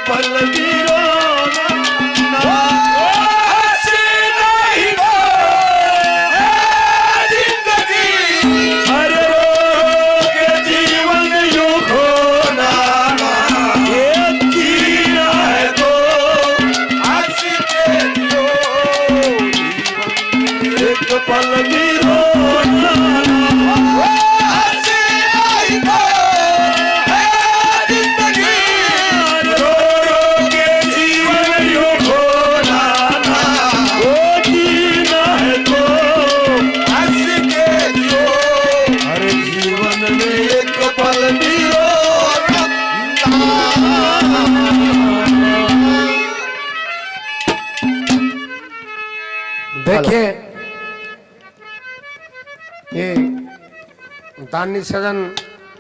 पल भी रोना ना। अरे रो के जीवन यूं खोना ये जीना है तो हंस के जियो जीवन एक पल भी रोना ना। हंसी नहीं तो है जिंदगी रो रो के जीवन यूं खोना ना वो जीना है तो हंस के जियो हर जीवन में एक पल भी रोना ना। देखिए ये दानी सजन